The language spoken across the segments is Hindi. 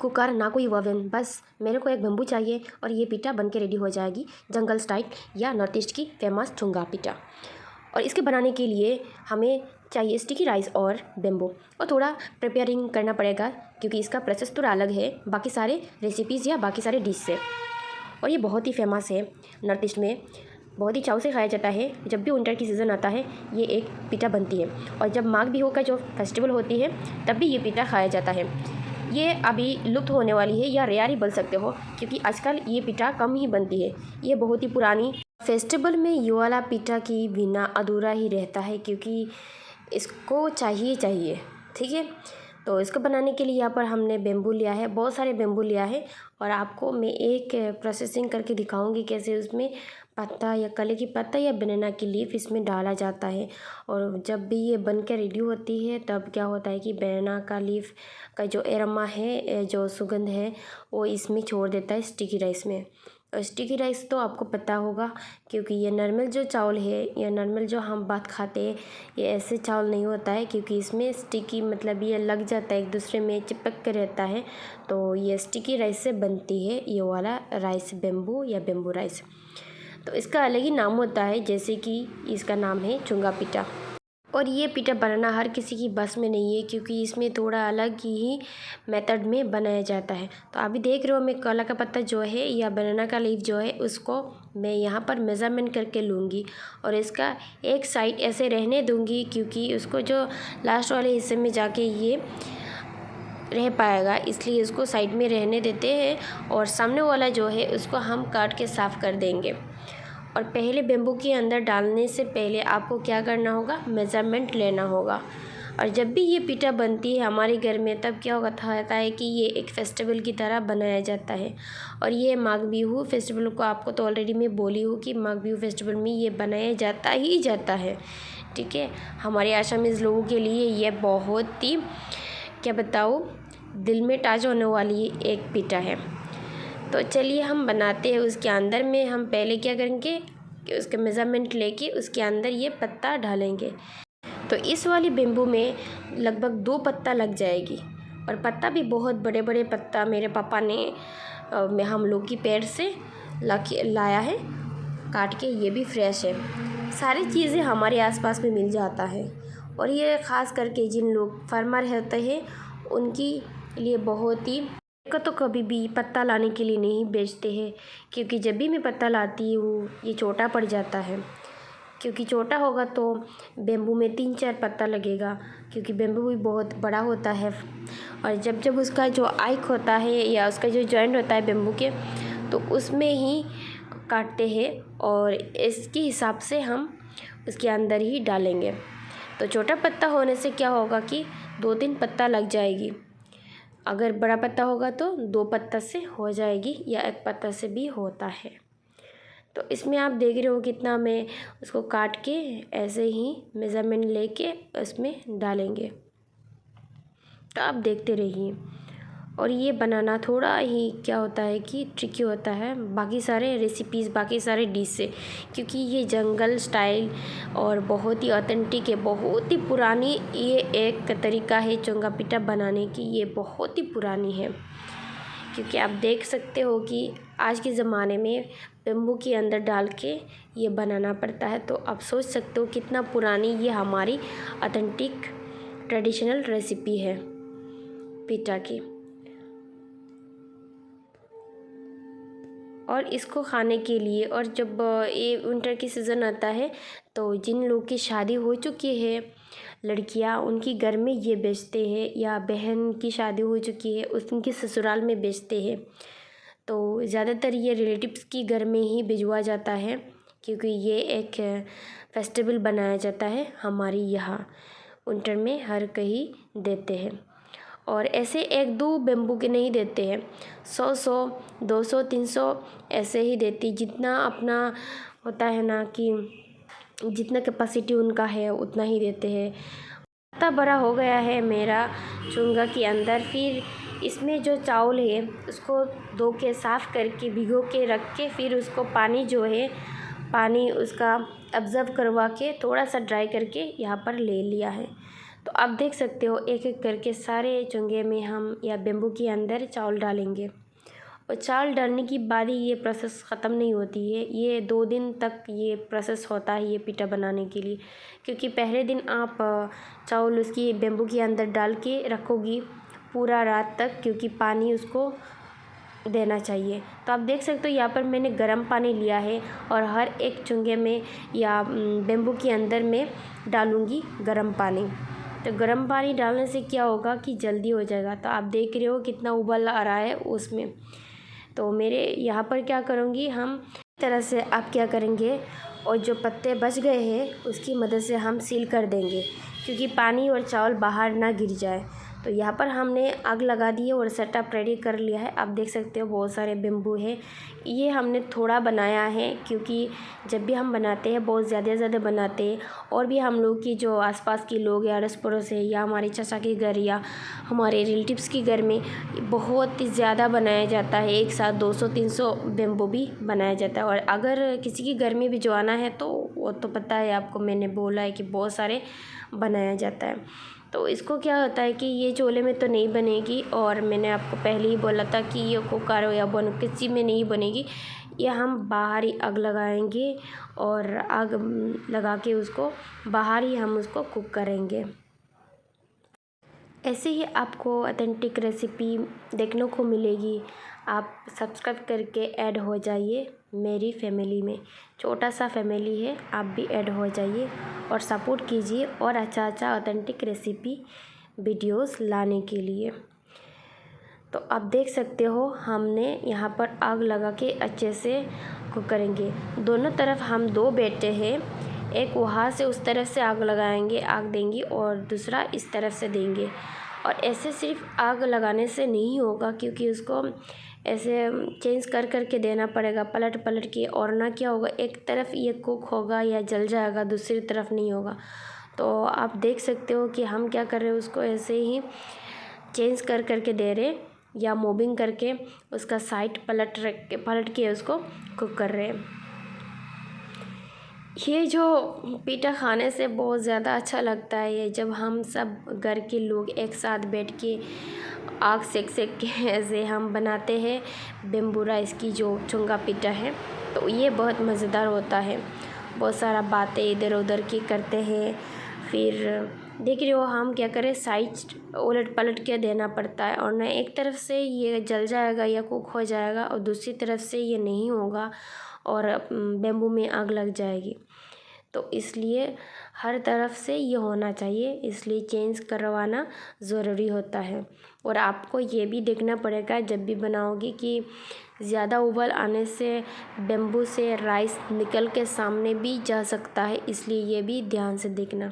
कुकर ना कोई ओवन, बस मेरे को एक बम्बू चाहिए और ये पिठा बन के रेडी हो जाएगी जंगल स्टाइल या नॉर्थ ईस्ट की फेमस चुंगा पिठा। और इसके बनाने के लिए हमें चाहिए स्टिकी राइस और बेम्बो, और थोड़ा प्रिपेयरिंग करना पड़ेगा क्योंकि इसका प्रोसेस थोड़ा अलग है बाकी सारे रेसिपीज़ या बाकी सारे डिश से। और ये बहुत ही फेमस है नॉर्थ ईस्ट में, बहुत ही चाव से खाया जाता है। जब भी विंटर की सीज़न आता है ये एक पिठा बनती है, और जब माघ बिहू का जो फेस्टिवल होती है तब भी ये पिठा खाया जाता है। ये अभी लुप्त होने वाली है या रेयर ही बोल सकते हो क्योंकि आजकल ये पिठा कम ही बनती है। ये बहुत ही पुरानी फेस्टिवल में ये वाला पिठा की बिना अधूरा ही रहता है क्योंकि इसको चाहिए। ठीक है, तो इसको बनाने के लिए यहाँ पर हमने बेम्बू लिया है, बहुत सारे बेम्बू लिया है, और आपको मैं एक प्रोसेसिंग करके दिखाऊंगी कैसे उसमें पत्ता या कले की पत्ता या बनाना की लीफ इसमें डाला जाता है। और जब भी ये बन के रेडी होती है तब क्या होता है कि बनाना का लीफ का जो एरोमा है, जो सुगंध है, वो इसमें छोड़ देता है स्टिकी राइस में। और स्टिकी राइस तो आपको पता होगा क्योंकि ये नॉर्मल जो चावल है या नॉर्मल जो हम भात खाते हैं ये ऐसे चावल नहीं होता है क्योंकि इसमें स्टिकी मतलब ये लग जाता है, एक दूसरे में चिपक के रहता है। तो ये स्टिकी राइस से बनती है ये वाला राइस, बेम्बू या बेम्बू राइस। तो इसका अलग ही नाम होता है, जैसे कि इसका नाम है चुंगा पिठा। और ये पिठा बनाना हर किसी की बस में नहीं है क्योंकि इसमें थोड़ा अलग ही मेथड में बनाया जाता है। तो अभी देख रहे हो मैं कला का पत्ता जो है या बनाना का लीफ जो है उसको मैं यहाँ पर मेज़रमेंट करके लूँगी और इसका एक साइड ऐसे रहने दूँगी क्योंकि उसको जो लास्ट वाले हिस्से में जाके ये रह पाएगा, इसलिए इसको साइड में रहने देते हैं। और सामने वाला जो है उसको हम काट के साफ़ कर देंगे। और पहले बेम्बू के अंदर डालने से पहले आपको क्या करना होगा, मेज़रमेंट लेना होगा। और जब भी ये पिठा बनती है हमारे घर में तब क्या होता है कि ये एक फेस्टिवल की तरह बनाया जाता है। और ये माघ बिहू फेस्टिवल को आपको तो ऑलरेडी मैं बोली हूँ कि माघ बिहू फेस्टिवल में ये बनाया जाता ही जाता है। ठीक है, हमारे आसामीज़ लोगों के लिए ये बहुत ही क्या बताऊँ दिल में टच होने वाली एक पिठा है। तो चलिए हम बनाते हैं। उसके अंदर में हम पहले क्या करेंगे कि उसके मेज़रमेंट लेके उसके अंदर ये पत्ता डालेंगे। तो इस वाली बेम्बू में लगभग 2 पत्ता लग जाएगी, और पत्ता भी बहुत बड़े बड़े पत्ता मेरे पापा ने हम लोग की पेड़ से लाया है काट के। ये भी फ्रेश है, सारी चीज़ें हमारे आसपास में मिल जाता है। और ये ख़ास करके जिन लोग फार्मर होते हैं उनकी लिए बहुत ही को तो कभी भी पत्ता लाने के लिए नहीं बेचते हैं क्योंकि जब भी मैं पत्ता लाती हूँ ये छोटा पड़ जाता है, क्योंकि छोटा होगा तो बेम्बू में 3-4 पत्ता लगेगा क्योंकि बेम्बू भी बहुत बड़ा होता है। और जब उसका जो आइक होता है या उसका जो जॉइंट होता है बेम्बू के, तो उसमें ही काटते हैं और इसके हिसाब से हम उसके अंदर ही डालेंगे। तो छोटा पत्ता होने से क्या होगा कि 2-3 पत्ता लग जाएगी, अगर बड़ा पत्ता होगा तो 2 पत्ता से हो जाएगी या 1 पत्ता से भी होता है। तो इसमें आप देख रहे हो कितना मैं उसको काट के ऐसे ही मेज़रमेंट लेके उसमें डालेंगे। तो आप देखते रहिए। और ये बनाना थोड़ा ही क्या होता है कि ट्रिकी होता है बाकी सारे रेसिपीज़ बाकी सारे डिश से, क्योंकि ये जंगल स्टाइल और बहुत ही ऑथेंटिक है, बहुत ही पुरानी ये एक तरीका है चुंगा पिठा बनाने की। ये बहुत ही पुरानी है क्योंकि आप देख सकते हो कि आज के ज़माने में बेम्बू के अंदर डाल के ये बनाना पड़ता है। तो आप सोच सकते हो कितना पुरानी ये हमारी ऑथेंटिक ट्रेडिशनल रेसिपी है पिठा की। और इसको खाने के लिए, और जब ये विंटर की सीज़न आता है तो जिन लोग की शादी हो चुकी है लड़कियां, उनकी घर में ये बेचते हैं, या बहन की शादी हो चुकी है उनके ससुराल में बेचते हैं। तो ज़्यादातर ये रिलेटिव्स की घर में ही भिजवा जाता है क्योंकि ये एक फेस्टिवल बनाया जाता है हमारे यहाँ विंटर में, हर कहीं देते हैं। और ऐसे 1-2 बेम्बू के नहीं देते हैं, 100 200 300 ऐसे ही देती, जितना अपना होता है ना कि जितना कैपेसिटी उनका है उतना ही देते हैं। पत्ता बड़ा हो गया है मेरा चुंगा के अंदर, फिर इसमें जो चावल है उसको धो के साफ़ करके भिगो के रख के फिर उसको पानी जो है पानी उसका ऑब्ज़र्व करवा के थोड़ा सा ड्राई करके यहाँ पर ले लिया है। तो आप देख सकते हो एक एक करके सारे चुंगे में हम या बेम्बू के अंदर चावल डालेंगे। और चावल डालने के बाद ही ये प्रोसेस ख़त्म नहीं होती है, ये 2 दिन तक ये प्रोसेस होता है ये पिठा बनाने के लिए। क्योंकि पहले दिन आप चावल उसकी बेम्बू के अंदर डाल के रखोगी पूरा रात तक, क्योंकि पानी उसको देना चाहिए। तो आप देख सकते हो यहाँ पर मैंने गर्म पानी लिया है और हर एक चुंगे में या बेम्बू के अंदर में डालूँगी गर्म पानी। तो गर्म पानी डालने से क्या होगा कि जल्दी हो जाएगा। तो आप देख रहे हो कितना उबाल आ रहा है उसमें। तो मेरे यहाँ पर क्या करूँगी, हम इस तरह से आप क्या करेंगे, और जो पत्ते बच गए हैं उसकी मदद से हम सील कर देंगे, क्योंकि पानी और चावल बाहर ना गिर जाए। तो यहाँ पर हमने आग लगा दी है और सेटअप रेडी कर लिया है। आप देख सकते हो बहुत सारे बेम्बू है। ये हमने थोड़ा बनाया है, क्योंकि जब भी हम बनाते हैं बहुत ज़्यादा बनाते हैं। और भी हम लोग की जो आसपास के लोग या अड़ोस पड़ोस है या हमारे चाचा के घर या हमारे रिलेटिव्स के घर में बहुत ही ज़्यादा बनाया जाता है। एक साथ 200-300 बेम्बू भी बनाया जाता है। और अगर किसी के घर में भिजवाना है तो वो तो पता है आपको, मैंने बोला है कि बहुत सारे बनाया जाता है। तो इसको क्या होता है कि ये चूल्हे में तो नहीं बनेगी, और मैंने आपको पहले ही बोला था कि ये कुकर या बन किसी में नहीं बनेगी। ये हम बाहर ही आग लगाएंगे और आग लगा के उसको बाहर ही हम उसको कुक करेंगे। ऐसे ही आपको ऑथेंटिक रेसिपी देखने को मिलेगी। आप सब्सक्राइब करके ऐड हो जाइए मेरी फैमिली में। छोटा सा फैमिली है, आप भी ऐड हो जाइए और सपोर्ट कीजिए और अच्छा ऑथेंटिक रेसिपी वीडियोस लाने के लिए। तो आप देख सकते हो हमने यहाँ पर आग लगा के अच्छे से कुक करेंगे। दोनों तरफ हम 2 बेटे हैं, एक वहाँ से उस तरफ से आग लगाएंगे, आग देंगी, और दूसरा इस तरफ से देंगे। और ऐसे सिर्फ आग लगाने से नहीं होगा, क्योंकि उसको ऐसे चेंज कर के देना पड़ेगा, पलट के। और ना क्या होगा, एक तरफ ये कुक होगा या जल जाएगा, दूसरी तरफ नहीं होगा। तो आप देख सकते हो कि हम क्या कर रहे हैं, उसको ऐसे ही चेंज कर के दे रहे, या मूविंग करके उसका साइड पलट के उसको कुक कर रहे हैं। ये जो पिठा खाने से बहुत ज़्यादा अच्छा लगता है। ये जब हम सब घर के लोग एक साथ बैठ के आग सेक के ऐसे हम बनाते हैं बेम्बू राइस की जो चुंगा पिठा है, तो ये बहुत मज़ेदार होता है। बहुत सारा बातें इधर उधर की करते हैं। फिर देख रहे हो हम क्या करें, साइड उलट पलट के देना पड़ता है, और न एक तरफ से ये जल जाएगा या कुक हो जाएगा और दूसरी तरफ से ये नहीं होगा और बेम्बू में आग लग जाएगी। तो इसलिए हर तरफ से ये होना चाहिए, इसलिए चेंज करवाना ज़रूरी होता है। और आपको ये भी देखना पड़ेगा जब भी बनाओगे कि ज़्यादा उबाल आने से बेम्बू से राइस निकल के सामने भी जा सकता है, इसलिए ये भी ध्यान से देखना।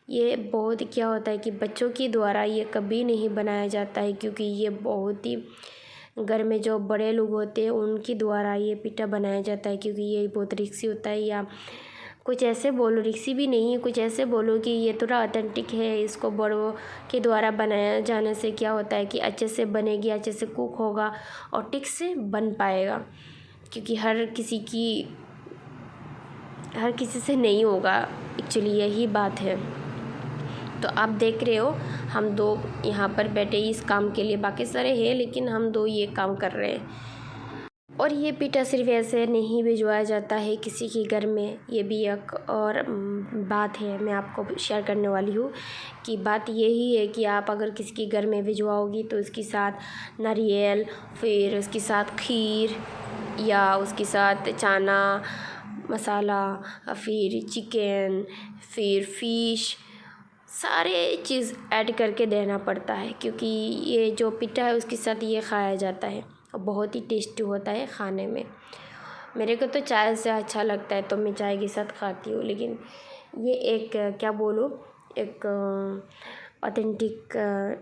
ये बहुत क्या होता है कि बच्चों के द्वारा ये कभी नहीं बनाया जाता है, क्योंकि ये बहुत ही घर में जो बड़े लोग होते हैं उनके द्वारा ये पिठा बनाया जाता है, क्योंकि ये बहुत रिस्की होता है। या कुछ ऐसे बोलो, रिक्सी भी नहीं है, कुछ ऐसे बोलो कि ये थोड़ा ऑथेंटिक है, इसको बड़ों के द्वारा बनाया जाने से क्या होता है कि अच्छे से बनेगी, अच्छे से कुक होगा और ठीक से बन पाएगा, क्योंकि हर किसी से नहीं होगा। एक्चुअली यही बात है। तो आप देख रहे हो हम 2 यहाँ पर बैठे इस काम के लिए, बाकी सारे हैं लेकिन हम 2 ये काम कर रहे हैं। और ये पिठा सिर्फ ऐसे नहीं भिजवाया जाता है किसी के घर में, ये भी एक और बात है मैं आपको शेयर करने वाली हूँ। कि बात यही है कि आप अगर किसी के घर में भिजवाओगी तो उसके साथ नारियल, फिर उसके साथ खीर, या उसके साथ चना मसाला, फिर चिकन, फिर फ़िश, सारे चीज़ ऐड करके देना पड़ता है, क्योंकि ये जो पिठा है उसके साथ ये खाया जाता है और बहुत ही टेस्टी होता है खाने में। मेरे को तो चाय से अच्छा लगता है तो मैं चाय के साथ खाती हूँ, लेकिन ये एक क्या बोलूँ, एक ऑथेंटिक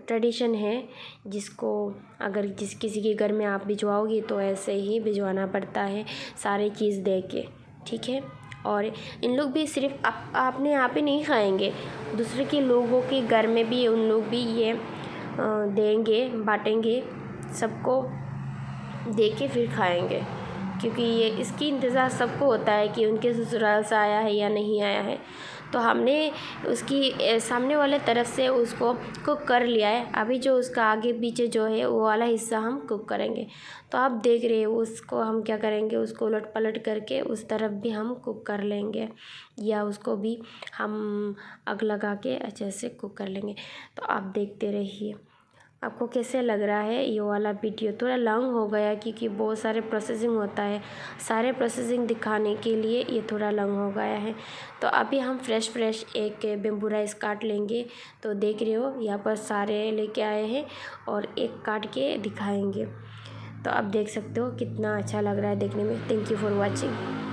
ट्रेडिशन है, जिसको अगर किसी के घर में आप भिजवाओगी तो ऐसे ही भिजवाना पड़ता है, सारी चीज़ दे के, ठीक है। और इन लोग भी सिर्फ अपने आप ही नहीं खाएंगे, दूसरे के लोगों के घर में भी उन लोग भी ये देंगे, बांटेंगे, सबको दे के फिर खाएंगे, क्योंकि ये इसकी इंतज़ार सबको होता है कि उनके ससुराल से आया है या नहीं आया है। तो हमने उसकी सामने वाले तरफ से उसको कुक कर लिया है। अभी जो उसका आगे पीछे जो है वो वाला हिस्सा हम कुक करेंगे। तो आप देख रहे हो उसको हम क्या करेंगे, उसको उलट पलट करके उस तरफ भी हम कुक कर लेंगे या उसको भी हम आग लगा के अच्छे से कुक कर लेंगे। तो आप देखते रहिए। आपको कैसे लग रहा है ये वाला वीडियो? थोड़ा लॉन्ग हो गया क्योंकि बहुत सारे प्रोसेसिंग होता है, सारे प्रोसेसिंग दिखाने के लिए ये थोड़ा लॉन्ग हो गया है। तो अभी हम फ्रेश एक बेम्बू राइस काट लेंगे। तो देख रहे हो यहाँ पर सारे लेके आए हैं और एक काट के दिखाएंगे। तो आप देख सकते हो कितना अच्छा लग रहा है देखने में। Thank you for watching.